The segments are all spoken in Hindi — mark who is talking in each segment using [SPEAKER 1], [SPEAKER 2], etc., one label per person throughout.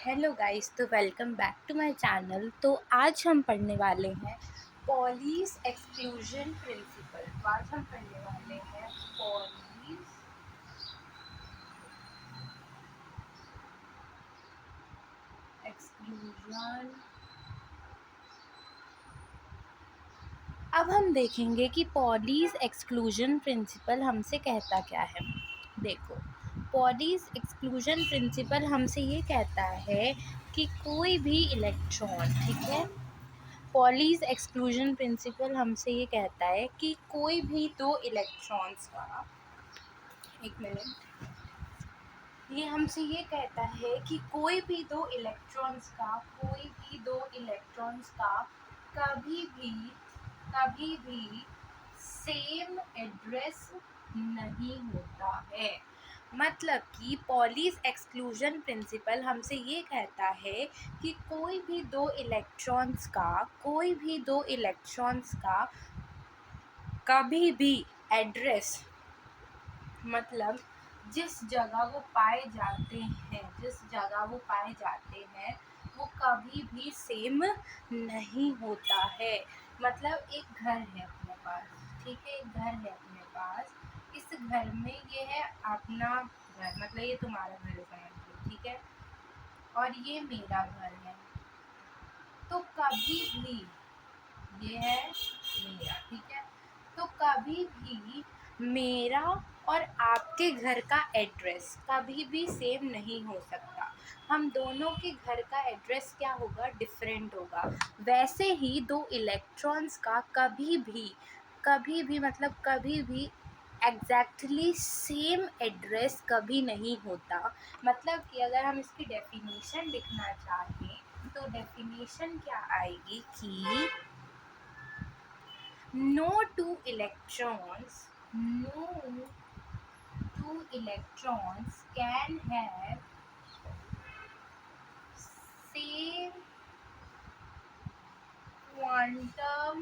[SPEAKER 1] हेलो गाइस, तो welcome back to my channel. तो आज हम पढ़ने वाले हैं पॉलीज एक्सक्लूजन प्रिंसिपल। तो आज हम पढ़ने वाले हैं पॉलीज एक्सक्लूजन। अब हम देखेंगे कि पॉलीज एक्सक्लूजन प्रिंसिपल हमसे कहता क्या है। देखो, पॉलीज एक्सक्लूजन प्रिंसिपल हमसे ये कहता है कि कोई भी इलेक्ट्रॉन, ठीक है, पॉलीज एक्सक्लूजन प्रिंसिपल हमसे ये कहता है कि कोई भी दो इलेक्ट्रॉन्स का, एक मिनट, ये हमसे ये कहता है कि कोई भी दो इलेक्ट्रॉन्स का कभी भी सेम एड्रेस नहीं होता है। मतलब कि पॉलीज एक्सक्लूजन प्रिंसिपल हमसे ये कहता है कि कोई भी दो इलेक्ट्रॉन्स का कभी भी एड्रेस, मतलब जिस जगह वो पाए जाते हैं वो कभी भी सेम नहीं होता है। मतलब एक घर है अपने पास, ठीक है, एक घर है अपने पास। इस घर में ये है अपना घर, मतलब ये तुम्हारा घर है समझ लो, ठीक है, और ये मेरा घर है। तो कभी भी, ये है मेरा, ठीक है, तो कभी भी मेरा और आपके घर का एड्रेस कभी भी सेम नहीं हो सकता। हम दोनों के घर का एड्रेस क्या होगा, डिफरेंट होगा। वैसे ही दो इलेक्ट्रॉन्स का कभी भी मतलब कभी भी एग्जैक्टली सेम एड्रेस कभी नहीं होता। मतलब कि अगर हम इसकी डेफिनेशन लिखना चाहें तो डेफिनेशन क्या आएगी कि no two electrons can have same quantum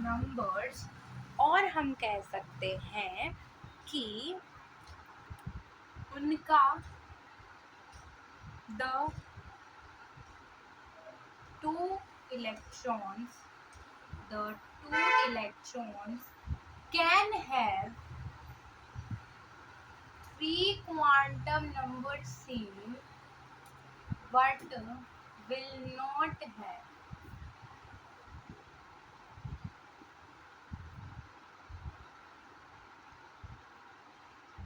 [SPEAKER 1] numbers। और हम कह सकते हैं कि उनका the two electrons can have three quantum numbers same but will not have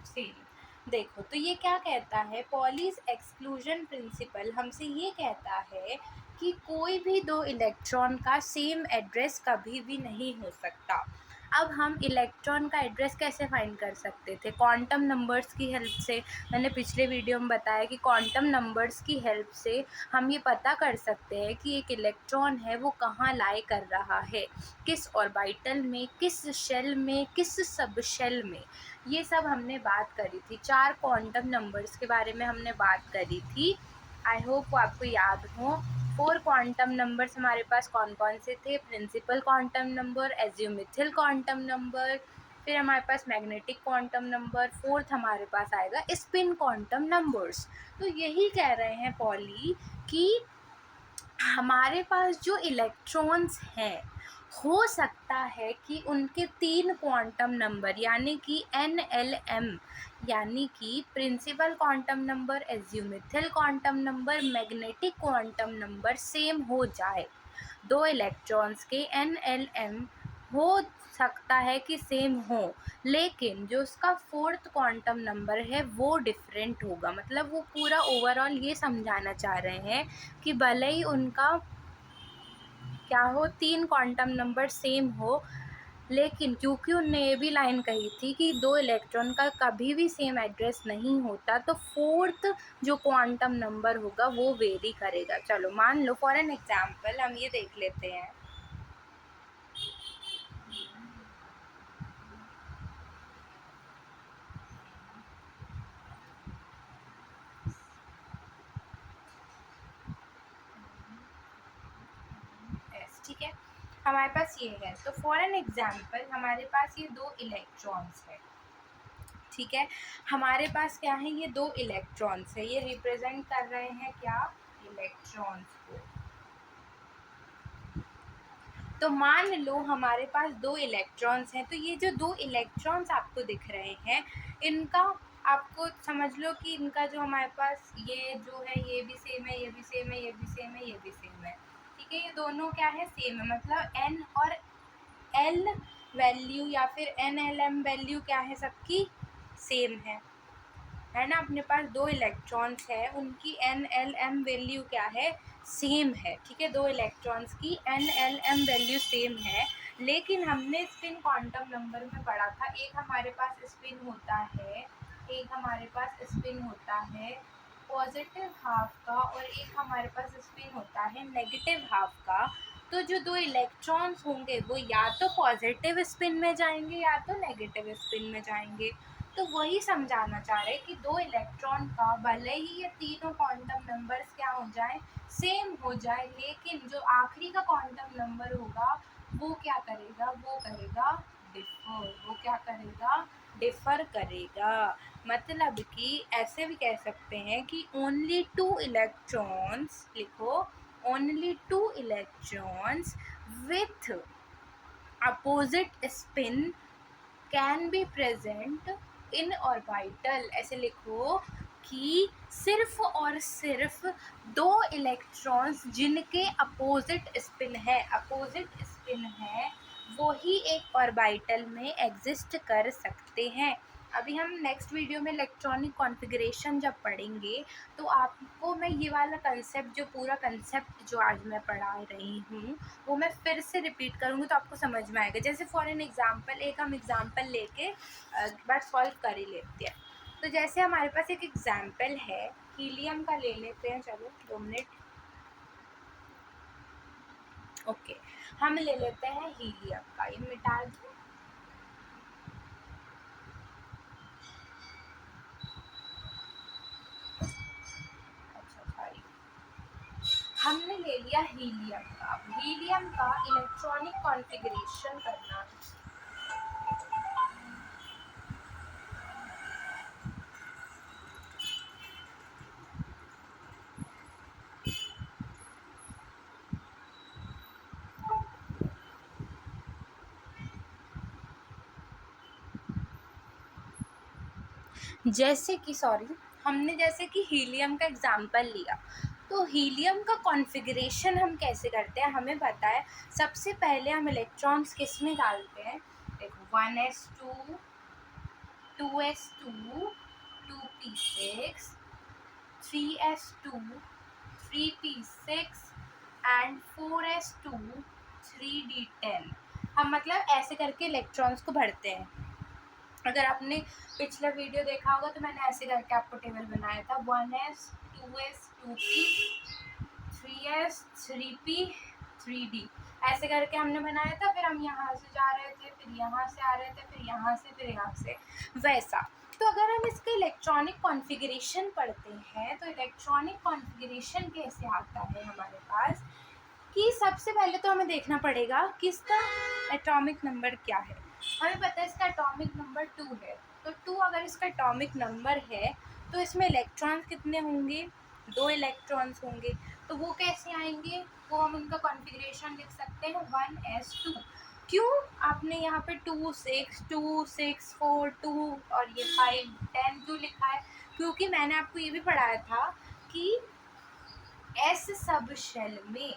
[SPEAKER 1] same. देखो, तो ये क्या कहता है, पॉलीज एक्सक्लूजन प्रिंसिपल हमसे ये कहता है कि कोई भी दो इलेक्ट्रॉन का सेम एड्रेस कभी भी नहीं हो सकता। अब हम इलेक्ट्रॉन का एड्रेस कैसे फाइंड कर सकते थे, क्वांटम नंबर्स की हेल्प से। मैंने पिछले वीडियो में बताया कि क्वांटम नंबर्स की हेल्प से हम ये पता कर सकते हैं कि एक इलेक्ट्रॉन है वो कहाँ लाई कर रहा है, किस ऑर्बिटल में, किस शेल में, किस सब शेल में। ये सब हमने बात करी थी। 4 क्वांटम नंबर्स के बारे में हमने बात करी थी। आई होप वो आपको याद हो। 4 क्वांटम नंबर्स हमारे पास कौन कौन से थे, principal quantum number, azimuthal quantum number, फिर हमारे पास मैग्नेटिक क्वांटम नंबर, फोर्थ हमारे पास आएगा स्पिन क्वांटम नंबर्स। तो यही कह रहे हैं पॉली कि हमारे पास जो इलेक्ट्रॉन्स हैं, हो सकता है कि उनके 3 क्वांटम नंबर यानी कि NLM, यानी कि principal quantum number, azimuthal quantum number, magnetic quantum number same हो जाए। दो इलेक्ट्रॉन्स के NLM हो सकता है कि सेम हो, लेकिन जो उसका फोर्थ क्वांटम नंबर है वो डिफरेंट होगा। मतलब वो पूरा ओवरऑल ये समझाना चाह रहे हैं कि भले ही उनका क्या हो, 3 क्वांटम नंबर सेम हो, लेकिन क्योंकि उनने ये भी लाइन कही थी कि दो इलेक्ट्रॉन का कभी भी सेम एड्रेस नहीं होता, तो फोर्थ जो क्वांटम नंबर होगा वो वेरी करेगा। चलो मान लो फॉर एन एग्जांपल हम ये देख लेते हैं। ठीक है, हमारे पास ये है। तो फॉर एन एग्जांपल हमारे पास ये दो इलेक्ट्रॉन्स है, ठीक है। हमारे पास क्या है, ये दो इलेक्ट्रॉन्स है, ये रिप्रेजेंट कर रहे हैं क्या, इलेक्ट्रॉन्स को। तो मान लो हमारे पास दो इलेक्ट्रॉन्स हैं, तो ये जो दो इलेक्ट्रॉन्स आपको दिख रहे हैं, इनका आपको समझ लो कि इनका जो हमारे पास ये जो है, ये भी सेम है, ये भी सेम है, ये भी सेम है, ये भी सेम है, ठीक है। ये दोनों क्या है, सेम है, मतलब एन और एल वैल्यू या फिर एन एल एम वैल्यू क्या है, सबकी सेम है ना। अपने पास दो इलेक्ट्रॉन्स है, उनकी एन एल एम वैल्यू क्या है, सेम है, ठीक है। दो इलेक्ट्रॉन्स की n l m value same है, लेकिन हमने स्पिन क्वांटम नंबर में पढ़ा था, एक हमारे पास स्पिन होता है, एक हमारे पास स्पिन होता है पॉजिटिव हाफ का, और एक हमारे पास स्पिन होता है नेगेटिव हाफ का। तो जो दो इलेक्ट्रॉन्स होंगे वो या तो पॉजिटिव स्पिन में जाएंगे या तो नेगेटिव स्पिन में जाएंगे। तो वही समझाना चाह रहे हैं कि दो इलेक्ट्रॉन का भले ही ये तीनों क्वांटम नंबर्स क्या हो जाए, सेम हो जाए, लेकिन जो आखिरी का क्वांटम नंबर होगा वो क्या करेगा, वो करेगा डिफर, वो क्या करेगा, डिफर करेगा। मतलब कि ऐसे भी कह सकते हैं कि ओनली टू इलेक्ट्रॉन्स, लिखो, only two electrons with opposite spin can be present in orbital. ऐसे लिखो कि सिर्फ और सिर्फ दो इलेक्ट्रॉन्स जिनके अपोजिट स्पिन है, अपोजिट स्पिन है, वो ही एक ऑर्बिटल में एग्जिस्ट कर सकते हैं। अभी हम नेक्स्ट वीडियो में इलेक्ट्रॉनिक कॉन्फ़िगरेशन जब पढ़ेंगे तो आपको मैं ये वाला कंसेप्ट, जो पूरा कंसेप्ट जो आज मैं पढ़ा रही हूँ, वो मैं फिर से रिपीट करूँगी तो आपको समझ में आएगा। जैसे फॉर एन एग्ज़ाम्पल, एक हम एग्ज़ाम्पल लेके बार सॉल्व कर ही लेते हैं। तो जैसे हमारे पास एक एग्ज़ाम्पल है, हीलियम का ले लेते हैं, चलो 2 मिनट। ओके, हम ले लेते हैं हीलियम का, ये मिटा दूँ। अच्छा सॉरी, हमने ले लिया हीलियम का। हीलियम का इलेक्ट्रॉनिक कॉन्फ़िगरेशन करना है। जैसे कि हमने जैसे कि हीलियम का एग्जाम्पल लिया, तो हीलियम का कॉन्फ़िगरेशन हम कैसे करते हैं, हमें पता है। सबसे पहले हम इलेक्ट्रॉन्स किस में डालते हैं, देखो 1s2, 2s2, 2p6, 3s2, 3p6 and 4s2, 3d10। हम मतलब ऐसे करके इलेक्ट्रॉन्स को भरते हैं। अगर आपने पिछला वीडियो देखा होगा तो मैंने ऐसे करके आपको टेबल बनाया था, 1s, 2s, 2p, 3s, 3p, 3d, ऐसे करके हमने बनाया था। फिर हम यहाँ से जा रहे थे, फिर यहाँ से आ रहे थे, फिर यहाँ से, फिर यहाँ से, वैसा। तो अगर हम इसके इलेक्ट्रॉनिक कॉन्फ़िगरेशन पढ़ते हैं तो इलेक्ट्रॉनिक कॉन्फ़िगरेशन कैसे आता है हमारे पास, कि सबसे पहले तो हमें देखना पड़ेगा कि इसका एटॉमिक नंबर क्या है। हमें पता है इसका एटॉमिक नंबर 2 है, तो 2 अगर इसका एटॉमिक नंबर है तो इसमें इलेक्ट्रॉन्स कितने होंगे, दो इलेक्ट्रॉन्स होंगे। तो वो कैसे आएंगे, वो हम उनका कॉन्फ़िगरेशन लिख सकते हैं 1s2। क्यों आपने यहाँ पे 2 6 2 6 4 2 और ये 5 10 क्यों लिखा है, क्योंकि मैंने आपको ये भी पढ़ाया था कि एस सब शेल में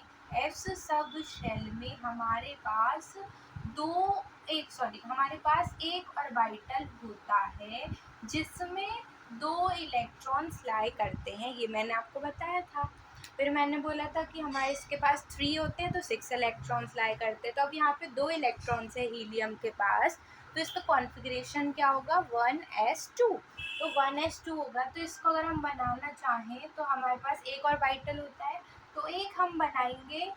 [SPEAKER 1] हमारे पास हमारे पास एक ऑर्बिटल होता है जिसमें दो इलेक्ट्रॉन्स लाई करते हैं, ये मैंने आपको बताया था। फिर मैंने बोला था कि हमारे इसके पास 3 होते हैं तो 6 इलेक्ट्रॉन्स लाई करते हैं। तो अब यहाँ पे दो इलेक्ट्रॉन्स है हीलियम के पास, तो इसका कॉन्फ़िगरेशन क्या होगा, 1s2। तो 1s2 होगा, तो इसको अगर हम बनाना चाहें तो हमारे पास एक और ऑर्बिटल होता है, तो एक हम बनाएंगे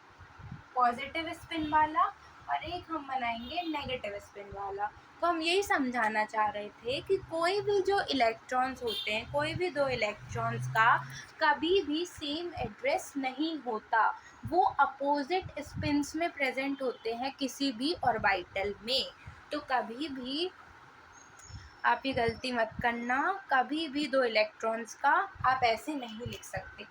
[SPEAKER 1] पॉजिटिव स्पिन वाला और एक हम बनाएंगे नेगेटिव स्पिन वाला। तो हम यही समझाना चाह रहे थे कि कोई भी जो इलेक्ट्रॉन्स होते हैं, कोई भी दो इलेक्ट्रॉन्स का कभी भी सेम एड्रेस नहीं होता, वो अपोजिट स्पिन्स में प्रेजेंट होते हैं किसी भी ऑर्बिटल में। तो कभी भी आप ये गलती मत करना, कभी भी 2 इलेक्ट्रॉन्स का आप ऐसे नहीं लिख सकते,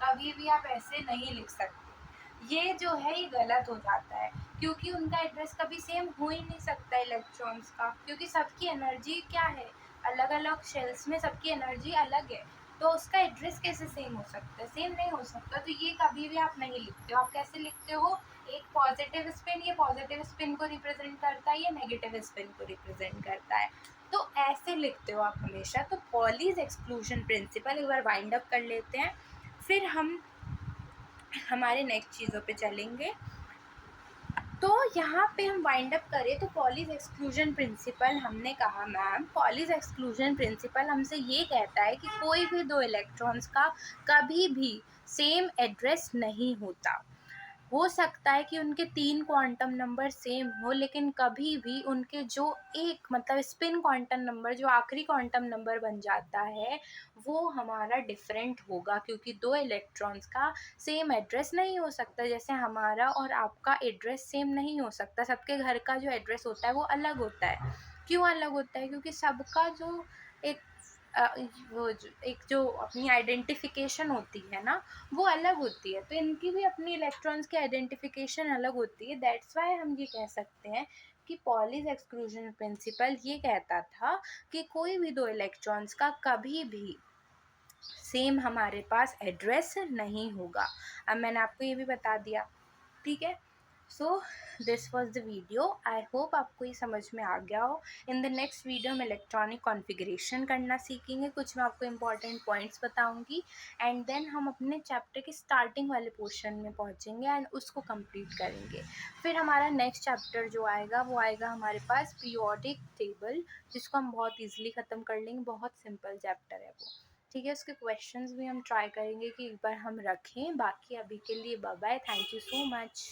[SPEAKER 1] कभी भी आप ऐसे नहीं लिख सकते। ये जो है ये गलत हो जाता है, क्योंकि उनका एड्रेस कभी सेम हो ही नहीं सकता इलेक्ट्रॉन्स का, क्योंकि सबकी एनर्जी क्या है, अलग-अलग शेल्स में सबकी एनर्जी अलग है, तो उसका एड्रेस कैसे सेम हो सकता है? सेम नहीं हो सकता, तो ये कभी भी आप नहीं लिखते हो। आप कैसे लिखते हो? एक पॉजिटिव स्पिन, ये पॉजिटिव स्पिन को रिप्रेजेंट करता है, ये नेगेटिव स्पिन को रिप्रेजेंट करता है, तो ऐसे लिखते हो आप हमेशा। तो पॉलीज एक्सक्लूजन प्रिंसिपल एक बार वाइंड अप कर लेते हैं, फिर हम हमारे नेक्स्ट चीज़ों पे चलेंगे। तो यहाँ पे हम वाइंड अप करें तो पॉलीज एक्सक्लूजन प्रिंसिपल हमने कहा, मैम पॉलीज एक्सक्लूजन प्रिंसिपल हमसे ये कहता है कि कोई भी 2 इलेक्ट्रॉन्स का कभी भी सेम एड्रेस नहीं होता। हो सकता है कि उनके 3 क्वांटम नंबर सेम हो, लेकिन कभी भी उनके जो एक मतलब स्पिन क्वांटम नंबर, जो आखिरी क्वांटम नंबर बन जाता है, वो हमारा डिफरेंट होगा, क्योंकि 2 इलेक्ट्रॉन्स का सेम एड्रेस नहीं हो सकता। जैसे हमारा और आपका एड्रेस सेम नहीं हो सकता, सबके घर का जो एड्रेस होता है वो अलग होता है। क्यों अलग होता है? क्योंकि सबका जो एक अ, एक जो अपनी आइडेंटिफिकेशन होती है ना, वो अलग होती है, तो इनकी भी अपनी इलेक्ट्रॉन्स की आइडेंटिफिकेशन अलग होती है। दैट्स वाई हम ये कह सकते हैं कि पॉलीज एक्सक्लूजन प्रिंसिपल ये कहता था कि कोई भी 2 इलेक्ट्रॉन्स का कभी भी सेम हमारे पास एड्रेस नहीं होगा। अब मैंने आपको ये भी बता दिया, ठीक है। So this was the video, I hope आपको ये समझ में आ गया हो। इन द नेक्स्ट वीडियो हम इलेक्ट्रॉनिक कॉन्फ़िगरेशन करना सीखेंगे, कुछ मैं आपको इंपॉर्टेंट पॉइंट्स बताऊंगी, एंड देन हम अपने चैप्टर के स्टार्टिंग वाले पोर्शन में पहुंचेंगे एंड उसको कंप्लीट करेंगे। फिर हमारा नेक्स्ट चैप्टर जो आएगा वो आएगा हमारे पास पीरियोडिक टेबल, जिसको हम बहुत ईजिली ख़त्म कर लेंगे, बहुत सिंपल चैप्टर है वो, ठीक है। उसके क्वेश्चंस भी हम ट्राई करेंगे कि एक बार हम रखें। बाकी अभी के लिए bye bye, thank you so much.